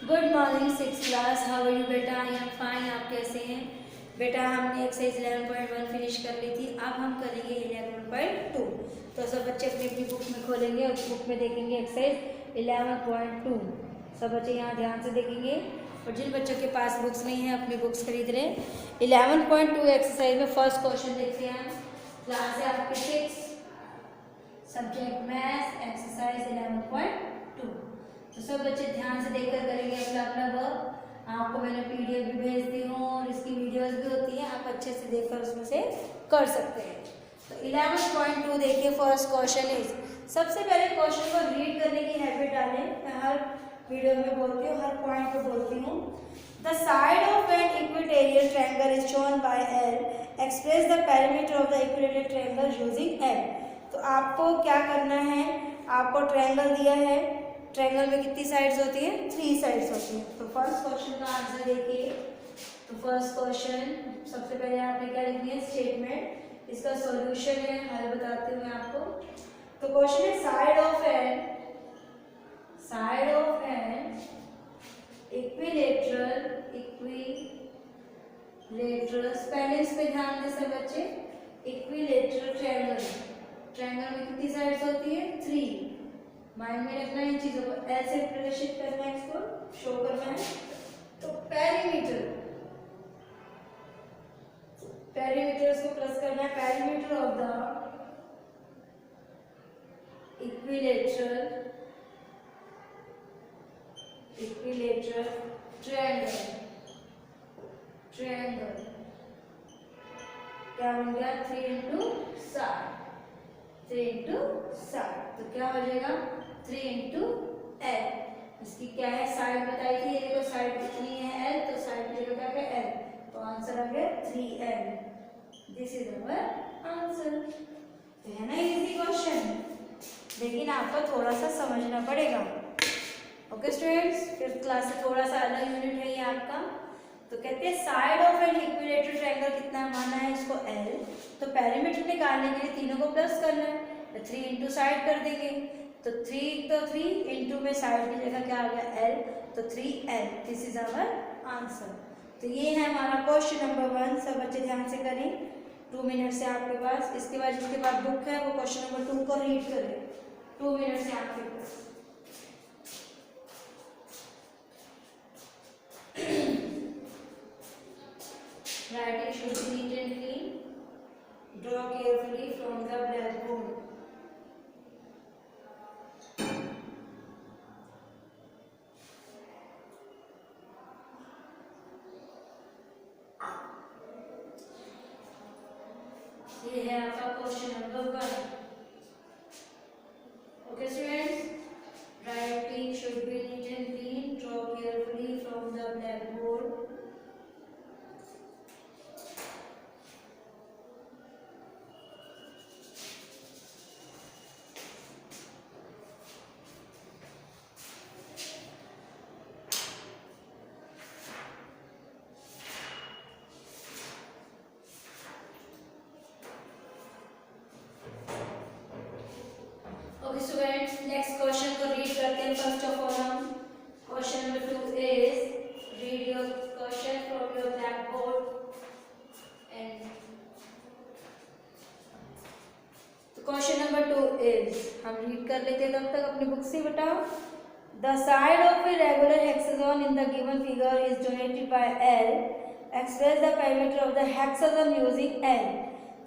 Good morning six class, how are you बेटा? I am fine. आप कैसे हैं बेटा? हमने एक्सरसाइज 11.1 फिनिश कर ली थी। अब हम करेंगे 11.2। तो सब बच्चे अपनी अपनी बुक में खोलेंगे और बुक में देखेंगे एक्सरसाइज 11.2। सब बच्चे यहाँ ध्यान से देखेंगे और जिन बच्चों के पास बुक्स नहीं है अपनी बुक्स खरीद रहे। 11.2 एक्सरसाइज में फर्स्ट क्वेश्चन देखते हैं हम। क्लास है आपकी 6, सब्जेक्ट मैथ्स, एक्सरसाइज 11.2। तो सब बच्चे ध्यान से देखकर करेंगे अपना अपना वर्क। आपको मैंने पीडीएफ भी भेज दी हूँ और इसकी वीडियोस भी होती हैं, आप अच्छे से देखकर उसमें से कर सकते हैं। तो 11.2 देखिए, फर्स्ट क्वेश्चन इज। सबसे पहले क्वेश्चन को रीड करने की हैबिट डालें। मैं हर वीडियो में बोलती हूँ, हर पॉइंट को बोलती हूँ। The side of an equatorial triangle is shown by L, express the perimeter of the equatorial triangle using L. तो आपको क्या करना है, आपको ट्रायंगल दिया है, ट्रायंगल में कितनी साइड्स होती हैं? 3 साइड्स होती हैं। तो फर्स्ट क्वेश्चन का आंसर देखिए। तो फर्स्ट क्वेश्चन सबसे पहले आपने क्या लिखनी है? स्टेटमेंट। इसका सॉल्यूशन है, हल बताती हूँ मैं आपको। तो क्वेश्चन है side of an equilateral spellings पे ध्यान दें सब बच्चे। इक्विलेटरल ट्रायंगल, ट्रायंगल में कितनी साइड्स होती है? 3। माइंड में रखना है इन चीजों को, ऐसे प्रदर्शित करना है, इसको शो करना है। तो पेरीमीटर इसको प्लस करना है। Perimeter of the equilateral triangle क्या बन गया? 3 इंटू 7। 3 इंटू 7 तो क्या हो जाएगा? 3 इंटू एल। इसकी क्या है? साइड बताई थी, ये देखो साइड कितनी है? एल। तो साइड की जगह क्या है? एल। तो आंसर आ गया 3L। This is our answer. तो है ना इजी क्वेश्चन, लेकिन आपको थोड़ा सा समझना पड़ेगा। ओके स्टूडेंट्स, 5th क्लास से थोड़ा सा अलग यूनिट है ये आपका। तो कहते हैं side of an equilateral triangle कितना माना है इसको? L। तो पेरीमीटर निकालने के लिए तीनों को प्लस करना है, तो 3 इंटू साइड कर देंगे। तो 3 इंटू में साइड की जगह क्या आ गया? L। तो 3L। This is our answer. तो ये है हमारा क्वेश्चन नंबर 1। सब बच्चे ध्यान से करें, 2 मिनट से आपके पास। इसके बाद जिसके पास बुक है वो क्वेश्चन नंबर 2 को रीड करें, 2 मिनट से आपके पास। Writing should be neat and clean. Draw carefully from the blackboard. ये है आपका question number 1। Okay students, writing should be neat and clean. Draw carefully from the blackboard. Okay students, next question को read करते हैं। First of all हम question number 2 is, read your question from your black board and question number 2 is, हम read कर लेते हैं तब तक अपनी बुक से बताओ। The side of a regular hexagon in the given figure is donated bye L, express the perimeter of the hexagon using L.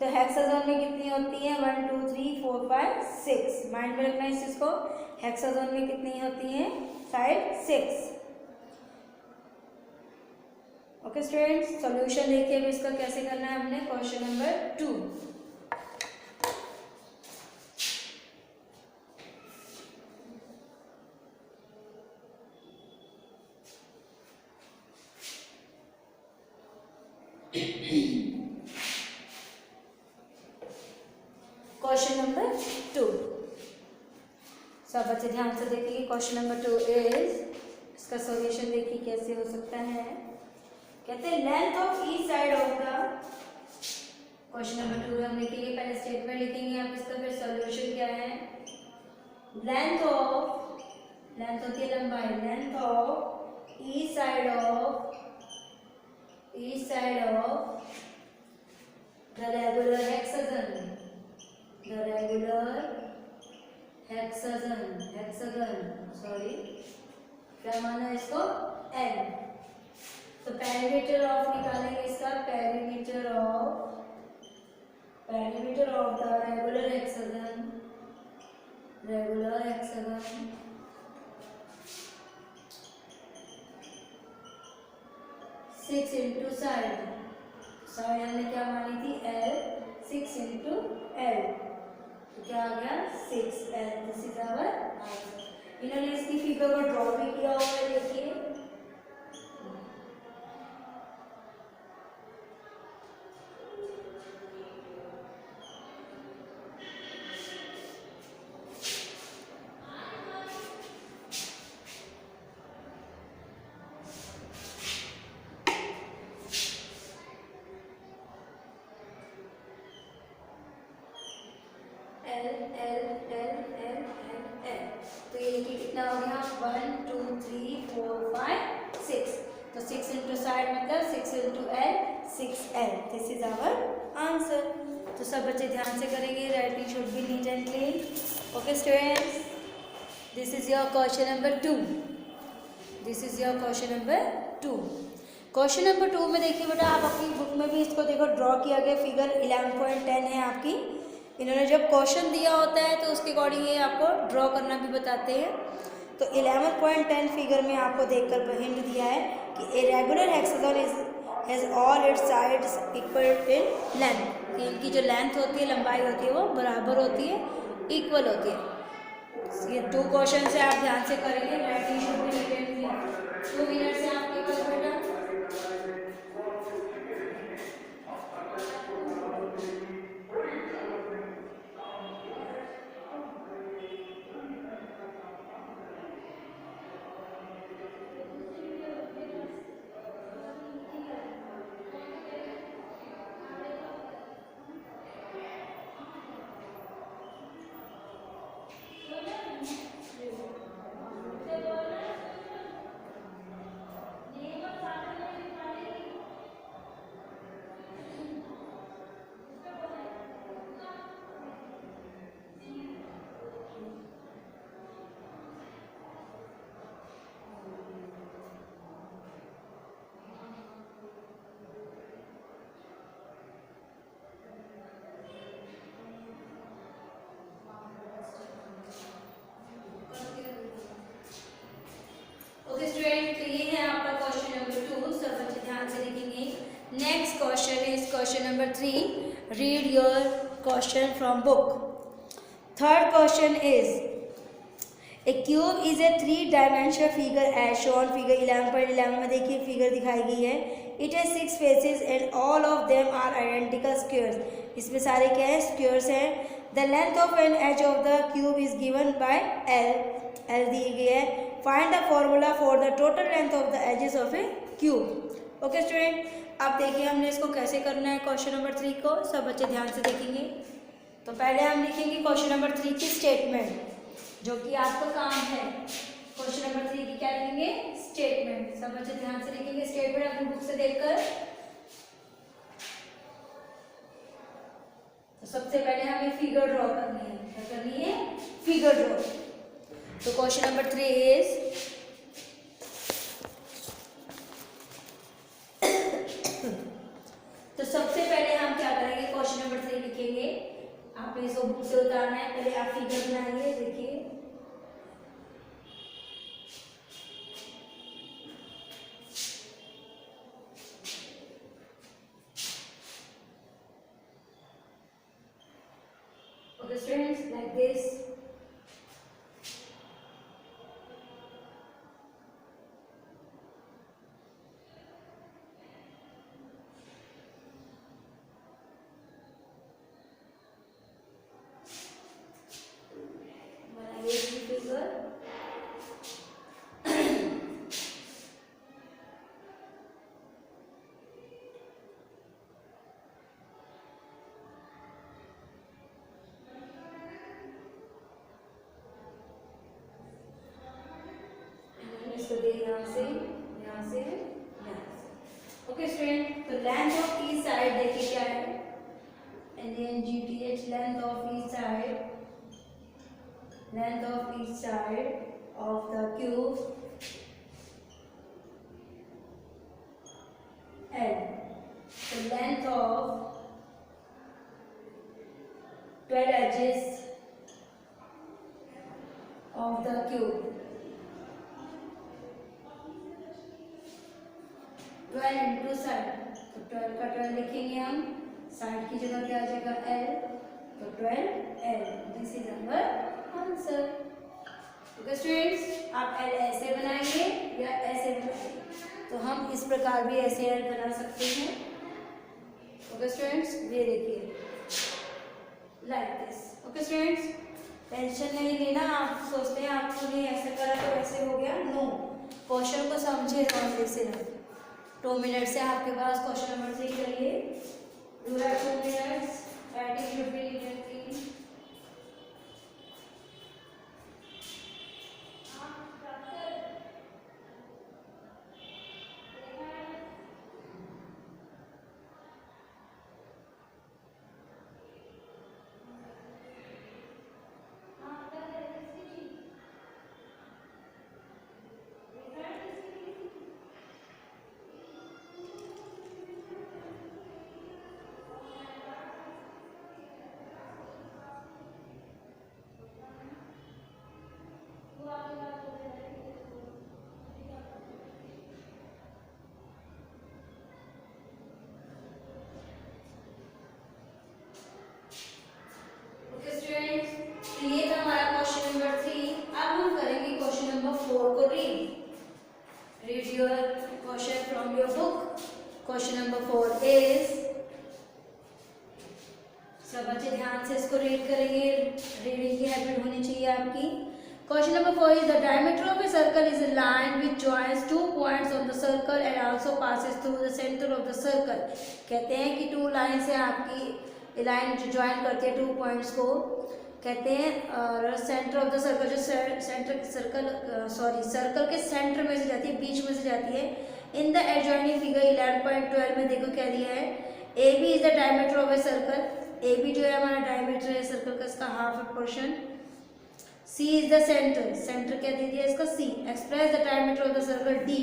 तो हेक्सागन में कितनी होती है? 1 2 3 4 5 6। माइंड में रखना है इस चीज को। हेक्सागन में कितनी होती है? साइड 6। ओके स्टूडेंट्स, सॉल्यूशन देखिए अब इसका कैसे करना है हमने। क्वेश्चन नंबर 2, क्वेश्चन नंबर 2 सब बच्चे ध्यान से देखिए। क्वेश्चन नंबर 2 इज, इसका सॉल्यूशन देखिए कैसे हो सकता है। कहते हैं length of each side of the, question number 2 हम लिखेंगे, पहले स्टेटमेंट लिखेंगे, आप इसका फिर सॉल्यूशन क्या है। लेंथ होती है लंबाई, length of each side of the regular hexagon. The regular hexagon, sorry, क्या माना है इसको? L. तो पेरीमीटर ऑफ निकालेंगे इसका, perimeter of the regular hexagon 6 into side हमने क्या मानी थी? L. 6 इंटू L, तो क्या आ गया? 6L. This is our answer. इन्होंने इसकी फिगर को ड्रॉ भी किया हुआ है, देखिए. तो ये देखिए कितना हो गया? 1 2 3 4 5 6. तो 6 इंटू साइड मतलब 6 into L, 6L. This is our answer. तो सब बच्चे ध्यान से करेंगे. Writing should be neat and clean. Okay students, this is your question number 2. Question number 2 में देखिए बेटा, आप अपनी बुक में भी इसको देखो, ड्रॉ किया गया. फिगर 11.10 है आपकी. इन्होंने जब क्वेश्चन दिया होता है तो उसके अकॉर्डिंग ये आपको ड्रॉ करना भी बताते हैं. तो 11.10 फिगर में आपको देखकर हिंट दिया है कि a regular hexagon has all it's sides equal in length. कि इनकी जो लेंथ होती है, लंबाई होती है, वो बराबर होती है, इक्वल होती है. ये 2 क्वेश्चन से आप ध्यान से करेंगे. Writing should be written in 2 minute से आपके पास बेटा. Next question is question number 3. Read your question from book. Third question is, a cube is a 3-dimensional figure as shown. Figure 11.11 में देखिए फिगर दिखाई गई है. It has 6 faces and all of them are identical squares. इसमें सारे क्या है? Squares हैं. The length of an edge of the cube is given by L. L दी गई है. Find the formula for the total length of the edges of a cube. Okay student, अब देखिए हमने इसको कैसे करना है. क्वेश्चन नंबर 3 को सब बच्चे ध्यान से देखेंगे. तो पहले हम लिखेंगे क्वेश्चन नंबर 3 की स्टेटमेंट, जो कि आपका काम है. क्वेश्चन नंबर 3 की क्या लिखेंगे? स्टेटमेंट. सब बच्चे ध्यान से लिखेंगे स्टेटमेंट अपनी बुक से देखकर. तो सबसे पहले हमें फिगर ड्रॉ करनी है. क्या करनी है? Figure draw. तो क्वेश्चन नंबर 3 इज, तो सबसे पहले हम क्या करेंगे? क्वेश्चन नंबर 3 लिखेंगे. आपने इसको बुक से उतारना है. पहले आप फिगर बनाइए. देखिए ओके स्टूडेंट्स, लाइक दिस. इसको देखिए यहाँ से यहाँ से यहाँ से। ओके स्टूडेंट, तो लेंथ ऑफ ईच साइड देखिए क्या है, LNGTH, length of each side, length of each side of the cube L. The length of 12 edges of the cube, 12 into side, तो 12 का 12 लिखेंगे हम, साइड की जगह क्या आ जाएगा L, तो 12L, this is our answer. Okay students, आप L ऐसे बनाएंगे या ऐसे बनाएंगे, तो हम इस प्रकार भी ऐसे L बना सकते हैं। ओके स्टूडेंट्स, ये देखिए like this. Okay students, tension नहीं लेना, आप सोचते हैं आपको नहीं ऐसे करा तो ऐसे हो गया, नो, क्वेश्चन को समझिए ध्यान से। 2 मिनट से आपके पास क्वेश्चन नंबर 3 करिए, you have 2 minutes, writing should B readed. ये था हमारा क्वेश्चन नंबर 3। अब हम करेंगे क्वेश्चन नंबर 4 को read your question from your book. Question number 4 is, सब बच्चे ध्यान से इसको रीड करेंगे, रीडिंग की हैबिट होनी चाहिए आपकी। Question number 4 is, the diameter of a circle is a line which joins 2 points of the circle and also passes through the centre of the circle. कहते हैं कि 2 लाइन से आपकी लाइन जो ज्वाइन करती है 2 पॉइंट्स को, कहते हैं और सेंटर ऑफ द सर्कल, जो सर्कल के सेंटर में से जाती है, बीच में से जाती है। इन द एडजॉइनिंग फिगर 11.12 में देखो क्या दिया है, A B is the diameter of a circle. A B जो है हमारा डायमीटर है सर्कल का, इसका half a portion. C is the centre, centre क्या दे दिया इसका C. Express the diameter of the circle D,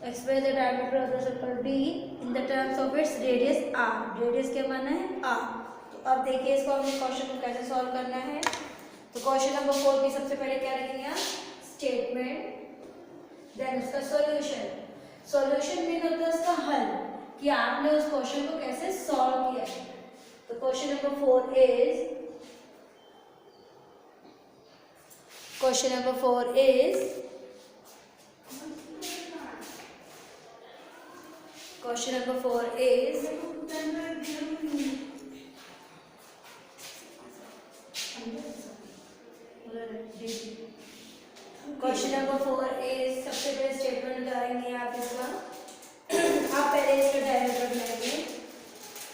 express the diameter of the circle D in the terms of its radius R. Radius क्या माना है are. अब देखिए इसको हमें क्वेश्चन को कैसे सॉल्व करना है। तो क्वेश्चन नंबर 4 की सबसे पहले क्या रखेंगे आप, स्टेटमेंट, देन उसका सॉल्यूशन। सॉल्यूशन मीन होता है उसका हल, कि आपने उस क्वेश्चन को कैसे सॉल्व किया है। तो question number 4 is, question number 4 is, question number 4 is, question number 4 is, सबसे पहले स्टेटमेंट लगाएंगे आप इसका। आप पहले इसका डायमीटर बनाएंगे,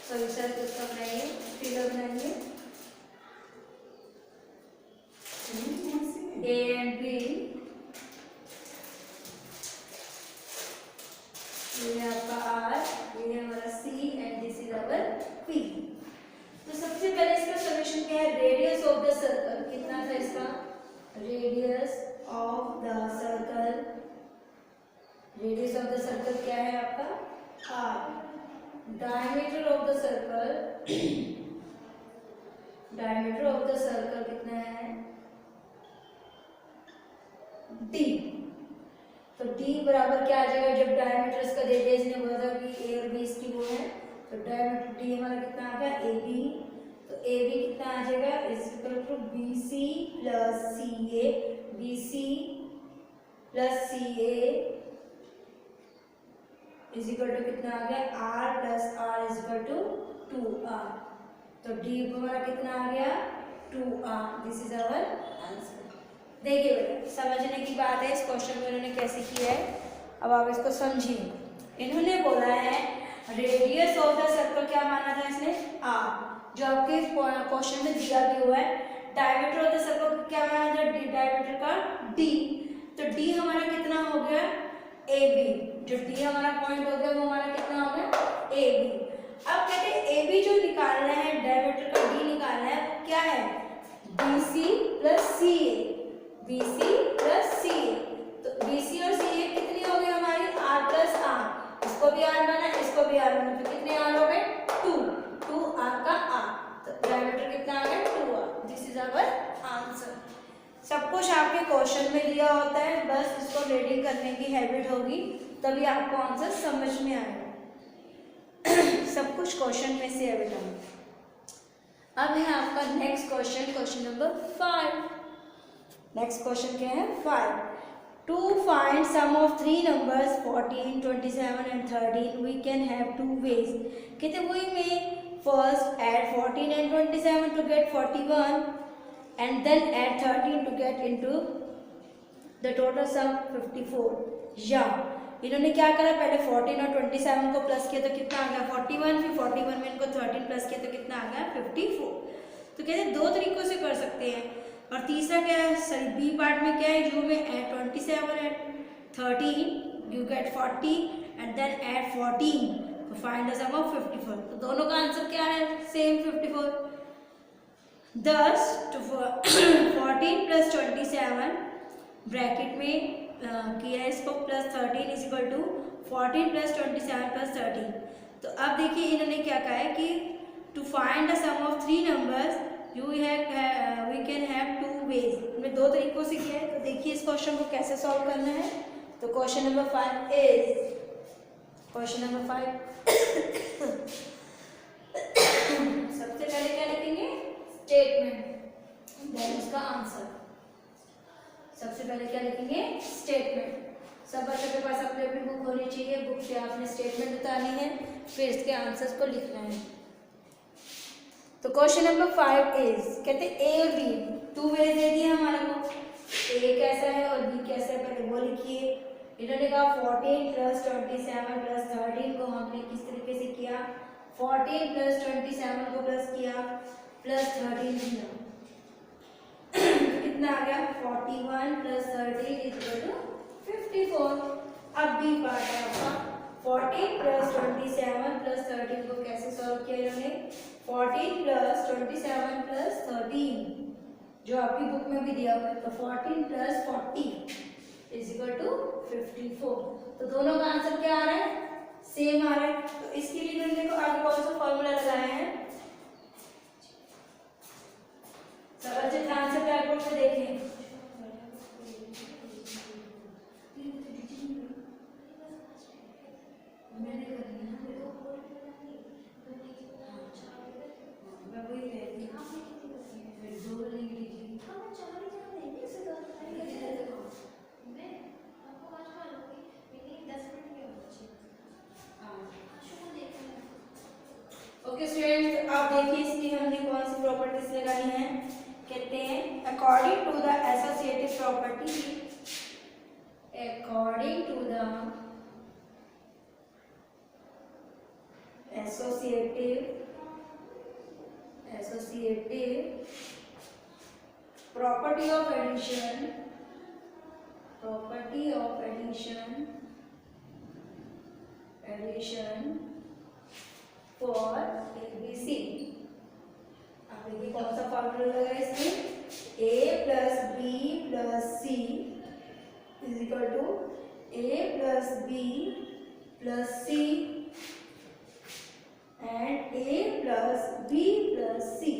सॉल्यूशन इसका बनाएंगे, फिगर बनाएंगे, ए एंड बी, ये आपका आर, ये हमारा C and this is our P. तो सबसे पहले इसका सॉल्यूशन क्या है, रेडियस ऑफ द सर्कल कितना था इसका, radius of the circle, radius of the circle क्या है आपका R. Diameter of the circle, diameter of the circle कितना है डी। तो डी बराबर क्या आ जाएगा, जब डायमीटर इसका दे दिया इसने बोला था कि ए और बी इसकी वो है, तो डायमीटर डी हमारा कितना आ गया ए बी। तो ए बी कितना आ जाएगा, is equal to B C plus C A, B C plus C A is equal to कितना आ गया R plus R is equal to 2r। तो डी हमारा कितना आ गया 2r। This is our answer. देखिए बेटा, समझने की बात है इस क्वेश्चन को इन्होंने कैसे किया है, अब आप इसको समझिए। इन्होंने बोला है रेडियस ऑफ द सर्कल क्या माना था इसने r, जो आपके क्वेश्चन में दिया भी हुआ है। डायमीटर ऑफ द सर्कल क्या माना था, डायमीटर का d। तो d हमारा कितना हो गया ए बी, जो डी हमारा पॉइंट हो गया वो हमारा कितना हो गया ए बी। अब कहते हैं ए बी जो निकालना है, डायमीटर का डी निकालना है, वो क्या है B C plus C A, B C plus C ए। तो बी सी और सी ए कितनी हो गई हमारी आर प्लस आर, इसको भी आर बना इसको भी आर बना, तो कितने आर हो गए 2 आर का आर, तो डायमीटर कितना आ गया 2 R. This is our answer. सब कुछ आपके क्वेश्चन में दिया होता है, बस इसको रीडिंग करने की हैबिट होगी तभी आपको आंसर समझ में आएगा। सब कुछ क्वेश्चन में से है बेटा। अब है आपका next question, question number 5। Next question क्या है 5। To find sum of three numbers 14, 27 and 13 we can have two ways. कहते we may first add 14 and 27 to get 41 and then add 13 to get into the total sum 54. या इन्होंने क्या करा, पहले 14 और 27 को प्लस किया तो कितना आ गया 41, फिर 41 में इनको 13 प्लस किया तो कितना आ गया 54। तो कहते हैं दो तरीकों से कर सकते हैं। और तीसरा क्या है, सॉरी बी पार्ट में क्या है, यू में add 27 and 13 you get 40 and then add 14 तो फाइंड द सम ऑफ 54। तो दोनों का आंसर क्या है same 54। thus to 14 plus 27 bracket में किया है इसको plus 13 is equal to 14 plus 27 plus 13। तो अब देखिए इन्होंने क्या कहा है कि to find the sum of three numbers we can have two ways. हमने दो तरीकों से किया है, तो देखिए इस क्वेश्चन को कैसे सॉल्व करना है। तो question number 5 is, question number 5 सबसे पहले क्या लिखेंगे स्टेटमेंट, देन उसका आंसर। सबसे पहले क्या लिखेंगे स्टेटमेंट। सब बच्चों के पास अपनी अपनी बुक होनी चाहिए, बुक से आपने स्टेटमेंट बतानी है, फिर इसके आंसर्स को लिखना है। तो क्वेश्चन नंबर 5 इज, कहते हैं ए और बी टू वेज दे दिए हमारे को, ए कैसा है और बी कैसा है पहले वो लिखिए। इन्होंने कहा 14 प्लस 27 प्लस 13 को हमने किस तरीके से किया, 14 प्लस 27 को प्लस किया प्लस 13 किया, कितना आ गया 41 प्लस 13 इक्वल टू 54। अब बी पार्ट है आपका, 14 प्लस 27 प्लस 13 को कैसे सॉल्व किया इन्होंने, 14 प्लस 27 प्लस 13 जो आपकी बुक में भी दिया हुआ है, तो 14 प्लस 40 इज इक्वल टू 54। तो दोनों का आंसर क्या आ रहा है सेम आ रहा है। तो इसके लिए इन्होंने देखो आगे कौन सा फॉर्मूला लगाया है, सब अच्छे ध्यान से ब्लैक बोर्ड पे देखें। ओके स्टूडेंट्स, आप देखिए इसकी हमने कौन सी प्रॉपर्टीज लगानी है। कहते हैं according to the associative property, according to the associative property of addition, property of addition for ABC। आप देखिए कौन सा फॉर्मूला लगा है इसमें, A plus B plus C is equal to A plus B plus C and A plus B plus C.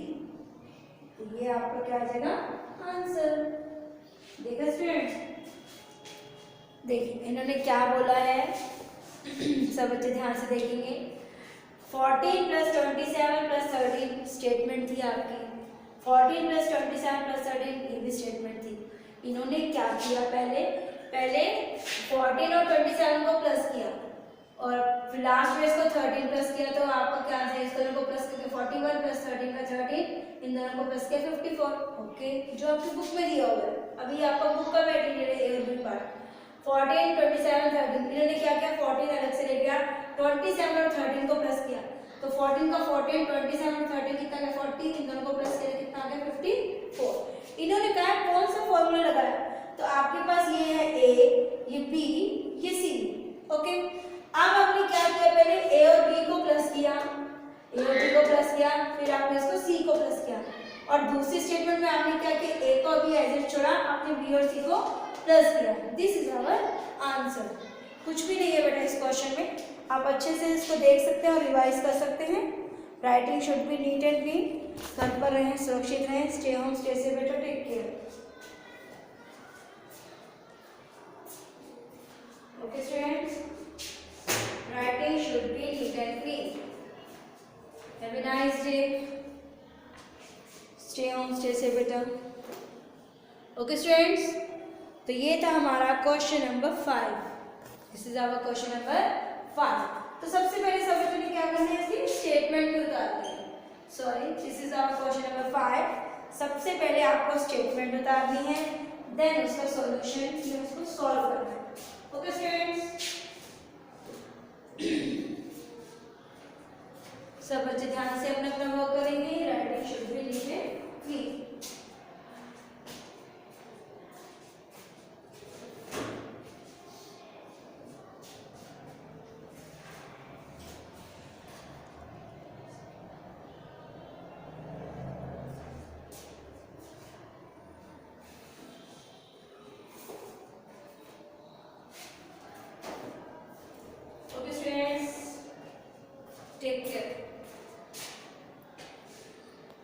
तो ये आपका क्या आ जाएगा आंसर। देखा स्टूडेंट्स, देखिए इन्होंने क्या बोला है सब बच्चे ध्यान से देखेंगे। 14 प्लस 27 प्लस 13 स्टेटमेंट थी आपकी, 14 प्लस 27 प्लस 13 ये भी स्टेटमेंट थी। इन्होंने क्या किया, पहले 14 और 27 को प्लस किया और फिर लास्ट में इसको 13 प्लस किया। तो आपको क्या है, इस दोनों को प्लस करके 41 प्लस 13 का 13, इन दोनों को प्लस किया 54। ओके, जो आपकी बुक में दिया हुआ है, अभी आपका बुक का मटेरियल है ए और बी पार्ट। 14 27 13 इन्होंने क्या किया, 14 अलग से ले गया, 27 और 13 को प्लस किया। तो 14 का 14, 27 और 13 कितना गया 40, इन दोनों को प्लस किया कितना आ गया 54। इन्होंने कहा कौन सा फॉर्मूला लगाया, तो आपके पास ये है ए, ये बी, ये सी। आपने बी और सी को प्लस किया। This is our answer. कुछ भी नहीं है बेटा इस क्वेश्चन में, आप अच्छे से इसको देख सकते हैं और रिवाइज कर सकते हैं। Writing should be neat and clean. घर पर रहें, सुरक्षित रहें, स्टे होम, स्टे सेफ बेटा, take care. Okay students, writing should be neat and clean. Have a nice day, stay home, stay safe बेटा। ओके स्टूडेंट्स, तो ये था हमारा question number 5। This is our question number 5। तो सबसे पहले सब बच्चों ने क्या करना है, इसकी स्टेटमेंट भी उतारनी है। Sorry, this is our question number 5। सबसे पहले आपको स्टेटमेंट उतारनी है, देन उसका सॉल्यूशन, फिर उसको सॉल्व करना है। ओके स्टूडेंट्स, सब बच्चे ध्यान से अपना अपना वर्क करेंगे। Writing should be neat and clean.